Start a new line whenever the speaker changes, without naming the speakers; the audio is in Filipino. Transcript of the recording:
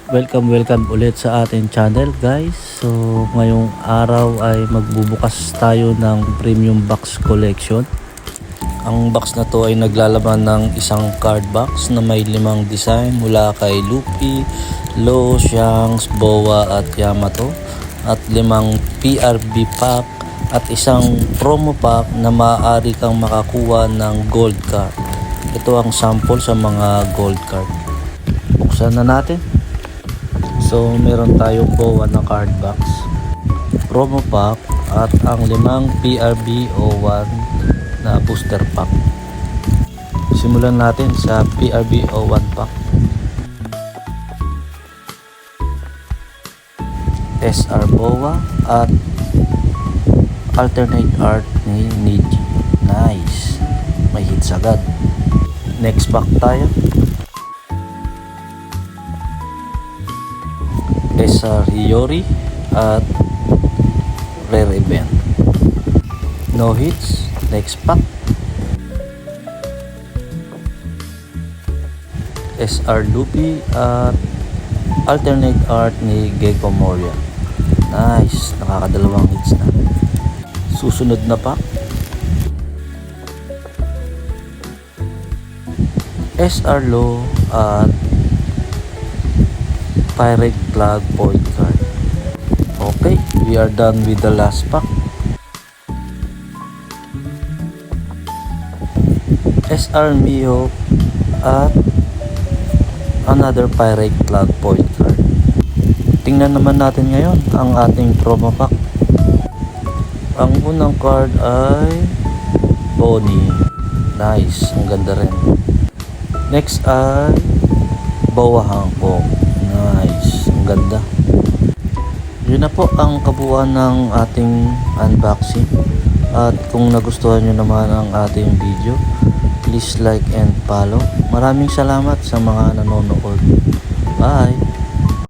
Welcome ulit sa ating channel guys. So ngayong araw ay magbubukas tayo ng premium box collection. Ang box na to ay naglalaman ng isang card box na may 5 design mula kay Luffy, Law, Shanks, Boa at Yamato, at 5 PRB pack at isang promo pack na maaari kang makakuha ng gold card. Ito ang sample sa mga gold card. Buksan na natin. So meron tayong Boa na card box, promo pack at ang 5 PRB O1 na booster pack. Simulan natin sa PRB O1 pack. SR Boa at alternate art ni Niji. Nice, may hits agad. Next pack tayo. SR Hiyori at rare event. No hits. Next pack. SR Luffy at alternate art ni Gecko Moria. Nice, nakakadalawang hits na. Susunod na pack. SR Law at Pirate Flag Point card. Okay, we are done with the last pack. SR Mihawk at another Pirate Flag Point card. Tingnan naman natin ngayon ang ating promo pack. Ang unang card ay Bonnie. Nice, ang ganda rin. Next ay Boa Hancock. Nice, ang ganda. Yun na po ang kabuuan ng ating unboxing. At kung nagustuhan nyo naman ang ating video, please like and follow. Maraming salamat sa mga nanonood. Bye!